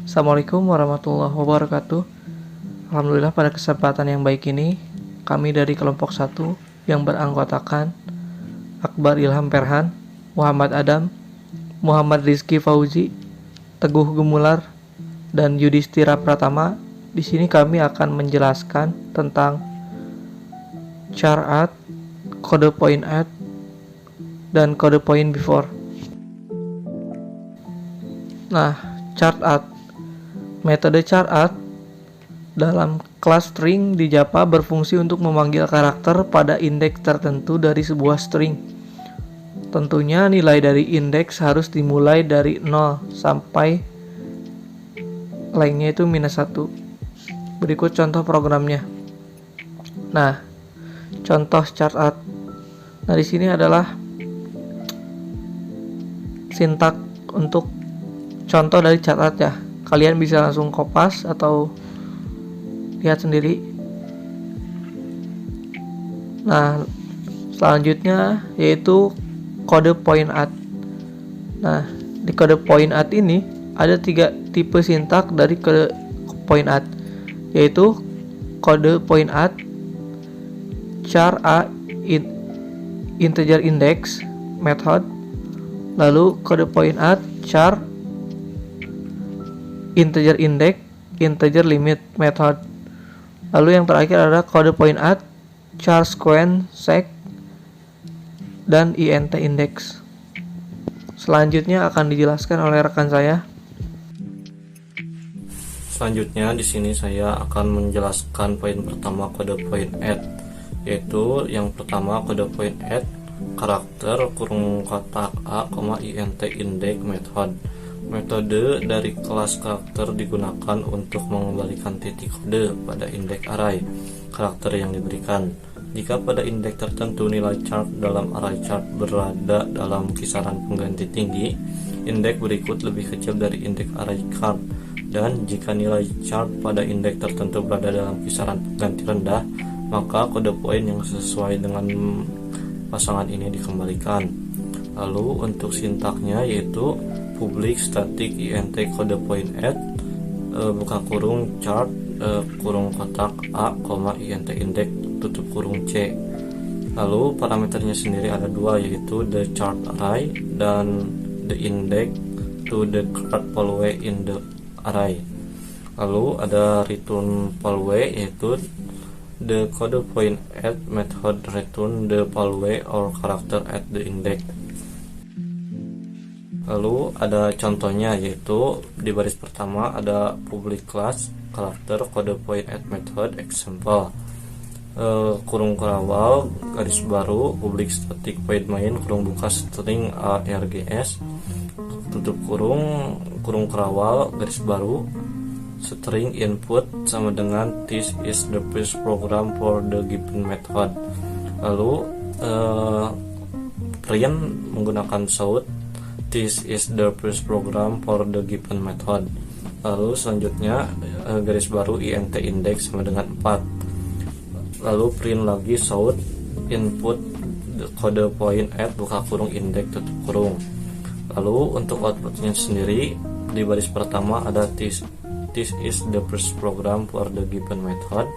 Assalamualaikum warahmatullahi wabarakatuh. Alhamdulillah pada kesempatan yang baik ini kami dari kelompok 1 yang beranggotakan Akbar Ilham Perhan, Muhammad Adam, Muhammad Rizky Fauzi, Teguh Gumular, dan Yudhistira Pratama. Di sini kami akan menjelaskan tentang char add, kode point add, dan kode point before. Nah, char add. Metode char add dalam kelas string di Java berfungsi untuk memanggil karakter pada indeks tertentu dari sebuah string. Tentunya nilai dari indeks harus dimulai dari 0 sampai lengthnya itu -1. Berikut contoh programnya. Nah, contoh char add. Nah, di sini adalah sintak untuk contoh dari char add ya. Kalian bisa langsung kopas atau lihat sendiri. Nah, selanjutnya yaitu kode point add. Nah, di kode point add ini ada 3 tipe sintak dari kode point add, yaitu kode point add, char a integer index method, lalu kode point add char integer index integer limit method. Lalu yang terakhir adalah kode point add char sequence sec dan int index. Selanjutnya akan dijelaskan oleh rekan saya. Selanjutnya di sini saya akan menjelaskan poin pertama kode point add, yaitu yang pertama kode point add karakter kurung kotak a, int index method. Metode dari kelas karakter digunakan untuk mengembalikan titik kode pada indeks array karakter yang diberikan. Jika pada indeks tertentu nilai chart dalam array chart berada dalam kisaran pengganti tinggi, indeks berikut lebih kecil dari indeks array chart. Dan jika nilai chart pada indeks tertentu berada dalam kisaran pengganti rendah, maka kode point yang sesuai dengan pasangan ini dikembalikan. Lalu untuk sintaknya yaitu public static int kode point add buka kurung chart kurung kotak a, int index tutup kurung c. Lalu parameternya sendiri ada 2, yaitu the chart array dan the index to the card value in the array. Lalu ada return value, yaitu the kode point add method return the value or character at the index. Lalu ada contohnya, yaitu di baris pertama ada public class karakter kode point add method example kurung kerawal garis baru public static void main kurung buka string args tutup kurung kerawal garis baru string input sama dengan this is the first program for the given method. Lalu print menggunakan shout this is the first program for the given method. Lalu selanjutnya garis baru int index sama dengan 4. Lalu print lagi shout input kode point add buka kurung index tutup kurung. Lalu untuk outputnya sendiri di baris pertama ada this is the first program for the given method.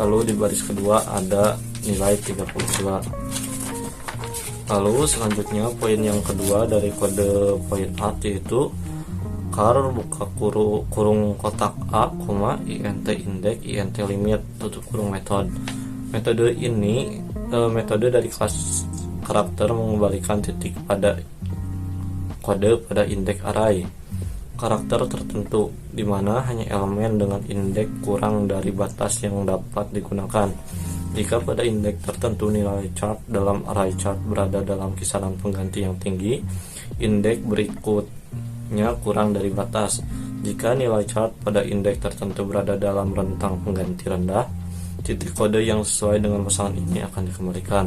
Lalu di baris kedua ada nilai 32. Lalu selanjutnya poin yang kedua dari kode point add yaitu char buka kurung kotak a, int index int limit tutup kurung method. Metode ini metode dari kelas karakter mengembalikan titik pada kode pada indeks array karakter tertentu, di mana hanya elemen dengan indeks kurang dari batas yang dapat digunakan. Jika pada indeks tertentu nilai chart dalam array chart berada dalam kisaran pengganti yang tinggi, indeks berikutnya kurang dari batas. Jika nilai chart pada indeks tertentu berada dalam rentang pengganti rendah, titik kode yang sesuai dengan pasangan ini akan dikembalikan.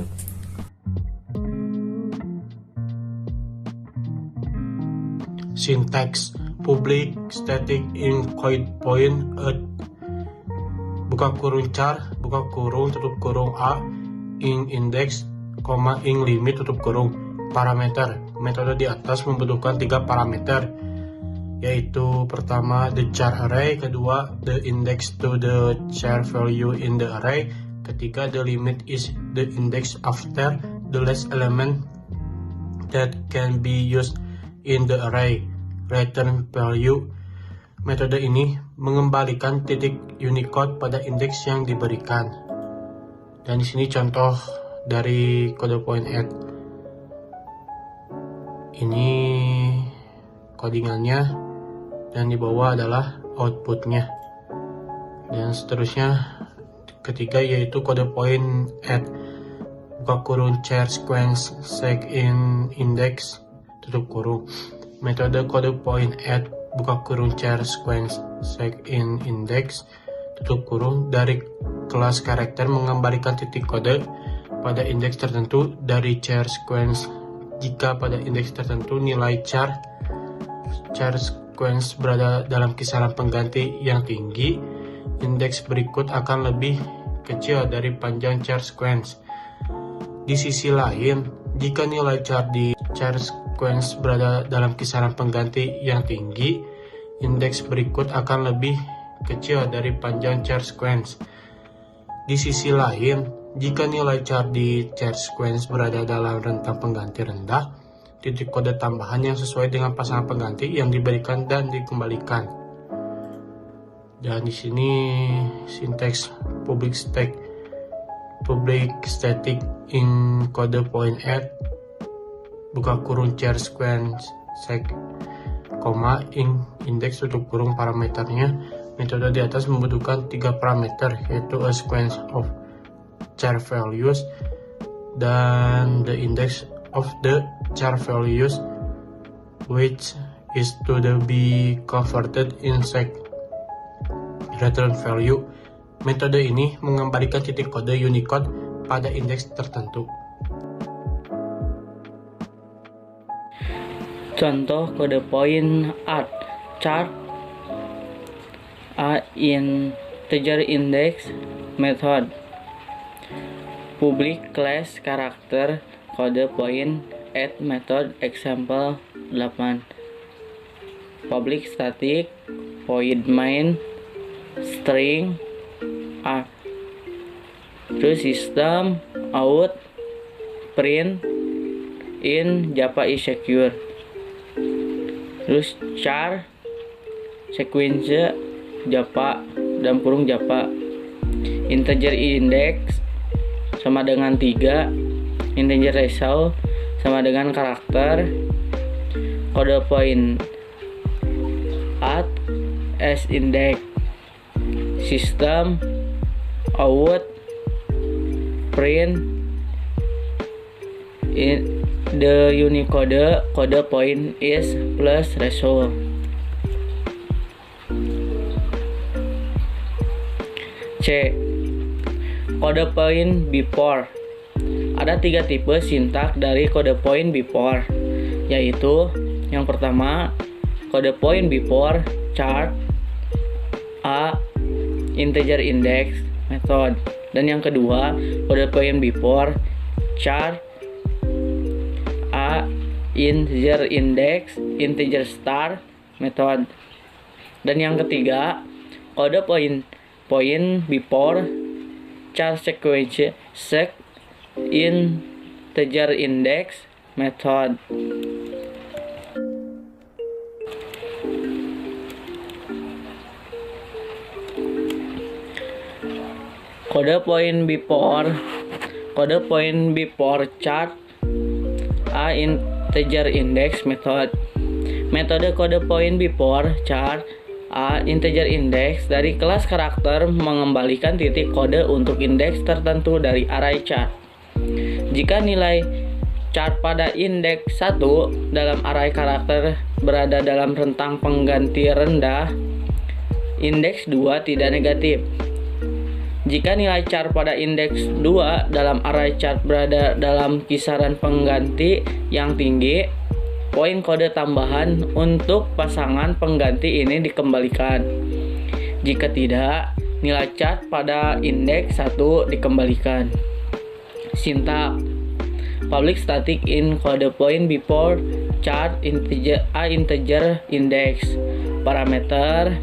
Syntax public static void point add buka kurung char buka kurung tutup kurung a ing index, ing limit tutup kurung parameter. Metode di atas membutuhkan 3 parameter, yaitu pertama the char array, kedua the index to the char value in the array, ketiga the limit is the index after the last element that can be used in the array, return value. Metode ini mengembalikan titik Unicode pada indeks yang diberikan. Dan di sini contoh dari kode point add. Ini codingannya, dan di bawah adalah outputnya. Dan seterusnya ketiga yaitu kode point add buka kurung char sequence sec in index tutup kurung. Metode kode point add buka kurung char sequence sec in index tutup kurung dari kelas karakter mengembalikan titik kode pada indeks tertentu dari char sequence. Jika pada indeks tertentu nilai char sequence berada dalam kisaran pengganti yang tinggi, indeks berikut akan lebih kecil dari panjang char sequence. Di sisi lain, jika nilai char di char sequence berada dalam kisaran pengganti yang tinggi, indeks berikut akan lebih kecil dari panjang char sequence. Di sisi lain, jika nilai char di char sequence berada dalam rentang pengganti rendah, titik kode tambahan yang sesuai dengan pasangan pengganti yang diberikan dan dikembalikan. Dan di sini sinteks public static in kode point add buka kurung char sequence sec, in index tutup kurung parameternya. Metode di atas membutuhkan 3 parameter, yaitu a sequence of char values dan the index of the char values which is to be converted in sec return value. Metode ini mengembalikan titik kode Unicode pada indeks tertentu. Contoh kode point add char a integer index method. Public class karakter kode point add method example 8. Public static void main string a. Terus system out print in Java is secure. Terus char sequence Java dalam kurung Java. Integer index sama dengan 3, integer ratio sama dengan karakter. Kode point add as index. System out print in the Unicode kode point is plus ratio. C. Kode point before. Ada 3 tipe sintak dari kode point before, yaitu yang pertama kode point before char a integer index method, dan yang kedua kode point before char a integer index integer star method, dan yang ketiga kode point before char sequence sec integer index method. Kode point before char a integer index method. Metode kode point before char a integer index dari kelas karakter mengembalikan titik kode untuk indeks tertentu dari array char. Jika nilai char pada indeks 1 dalam array karakter berada dalam rentang pengganti rendah, indeks 2 tidak negatif. Jika nilai char pada indeks 2 dalam array char berada dalam kisaran pengganti yang tinggi, poin kode tambahan untuk pasangan pengganti ini dikembalikan. Jika tidak, nilai char pada indeks 1 dikembalikan. Sintak Public static in kode point before char integer index. Parameter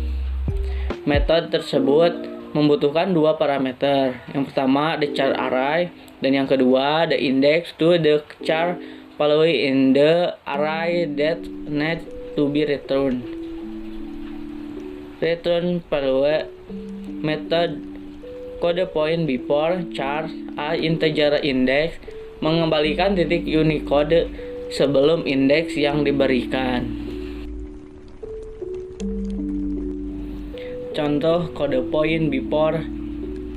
metode tersebut membutuhkan dua parameter. Yang pertama the char array dan yang kedua the index to the char following in the array that need to be returned. Return follow method kode point before char integer index mengembalikan titik Unicode sebelum indeks yang diberikan. Contoh kode point before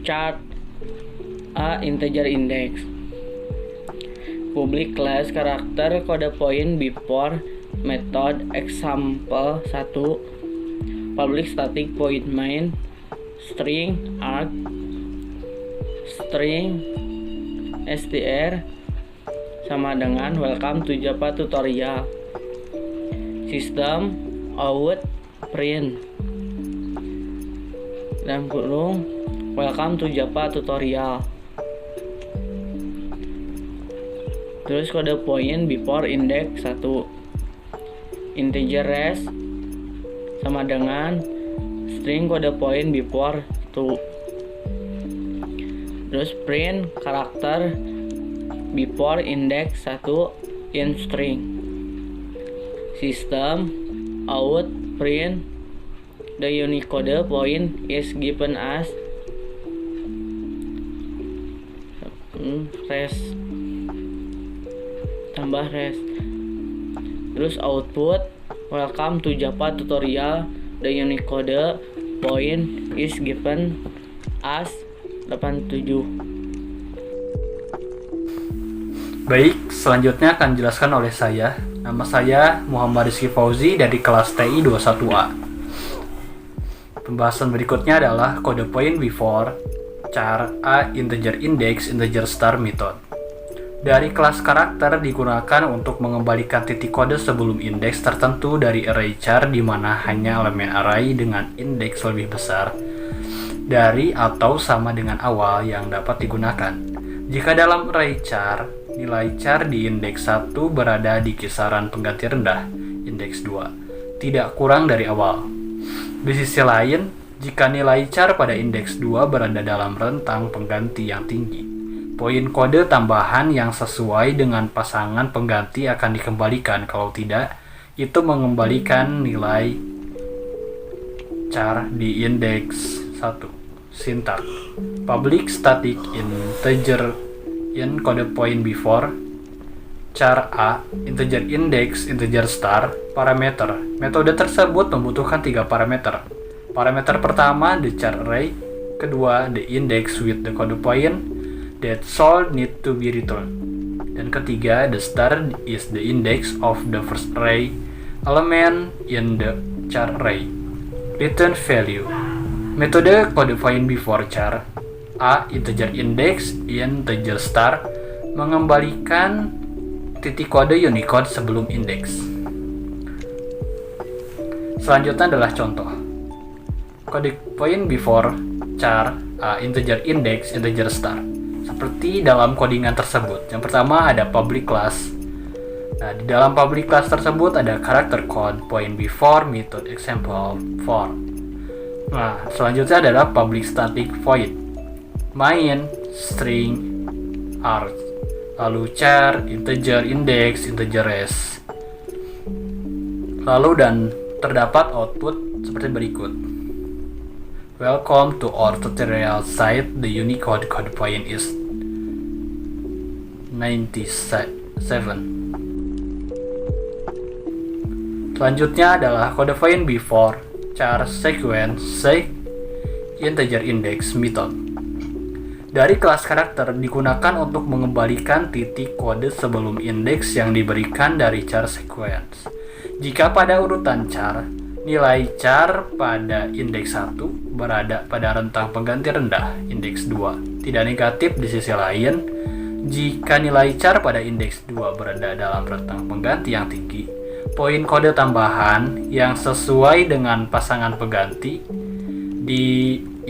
char integer index. Public class karakter kode point before method example 1. Public static void main string arg string str sama dengan welcome to Java tutorial. System out print dan kurung welcome to Java tutorial. Terus kode point before index 1. Integer res sama dengan string kode point before 2. Terus print karakter before index 1 in string. System out print the Unicode point is given as res tambah res. Terus output welcome to Java tutorial, the Unicode point is given as 87. Baik, selanjutnya akan dijelaskan oleh saya. Nama saya Muhammad Rizky Fauzi dari kelas TI 21A. Pembahasan berikutnya adalah kode point before char integer index integer star method. Dari kelas karakter digunakan untuk mengembalikan titik kode sebelum indeks tertentu dari array char di mana hanya elemen array dengan indeks lebih besar dari atau sama dengan awal yang dapat digunakan. Jika dalam array char, nilai char di indeks 1 berada di kisaran pengganti rendah, indeks 2, tidak kurang dari awal. Di sisi lain, jika nilai char pada indeks 2 berada dalam rentang pengganti yang tinggi, poin kode tambahan yang sesuai dengan pasangan pengganti akan dikembalikan. Kalau tidak, itu mengembalikan nilai char di indeks 1. Sintak public static integer in kode point before char integer index integer star parameter. Metode tersebut membutuhkan 3 parameter. Parameter pertama the char array, kedua the index with the code point that should need to be returned, dan ketiga the star is the index of the first array element in the char array. Return value. Metode kode point before char integer index integer star mengembalikan titik kode Unicode sebelum indeks. Selanjutnya adalah contoh kode point before char integer index integer star seperti dalam codingan tersebut. Yang pertama ada public class. Nah, di dalam public class tersebut ada karakter code point before method example 4. Nah, selanjutnya adalah public static void main string arg, lalu char integer index integer res, lalu dan terdapat output seperti berikut. Welcome to our tutorial site. The Unicode code point is 97. Selanjutnya adalah kode point before char sequence integer index method. Dari kelas karakter digunakan untuk mengembalikan titik kode sebelum indeks yang diberikan dari char sequence. Jika pada urutan char, nilai char pada indeks 1 berada pada rentang pengganti rendah, indeks 2, tidak negatif. Di sisi lain, jika nilai char pada indeks 2 berada dalam rentang pengganti yang tinggi, poin kode tambahan yang sesuai dengan pasangan pengganti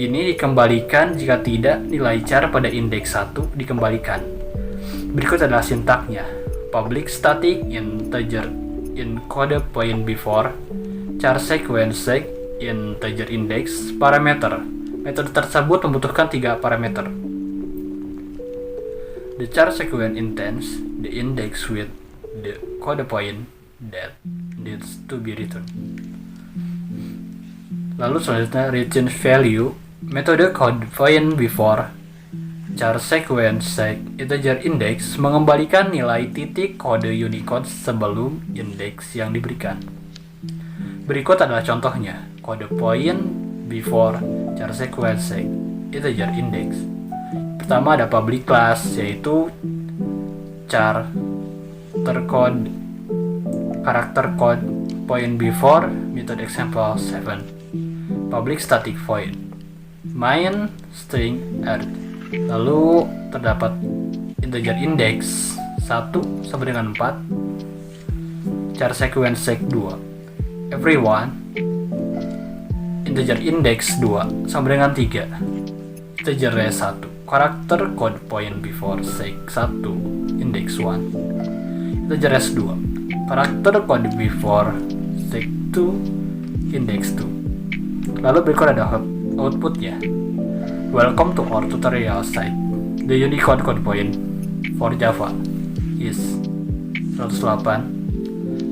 ini dikembalikan. Jika tidak, nilai char pada indeks 1 dikembalikan. Berikut adalah sintaknya. Public static integer in kode point before char sequence seg integer index parameter. Metode tersebut membutuhkan 3 parameter. The char sequence intends the index with the code point that needs to be written. Lalu selanjutnya return value. Metode code point before char sequence seg integer index mengembalikan nilai titik kode Unicode sebelum indeks yang diberikan. Berikut adalah contohnya. Kode point before char sequence seg integer index. Pertama ada public class, yaitu char terkode karakter code point before method example 7. Public static void main string earth. Lalu terdapat integer index 1 sama dengan 4, char sequence seg 2, everyone, integer index 2 sama dengan 3, integer res 1, karakter code point before seg 1, index 1, integer res 2, karakter code before seg 2, index 2. Lalu berikut ada outputnya. Welcome to our tutorial site. The Unicode code point for Java is 108.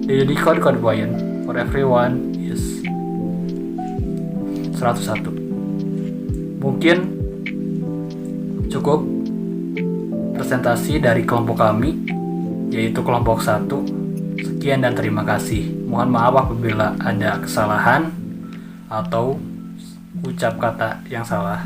The Unicode code point for everyone is 101. Mungkin cukup presentasi dari kelompok kami, yaitu kelompok 1. Sekian dan terima kasih. Mohon maaf apabila ada kesalahan atau ucap kata yang salah.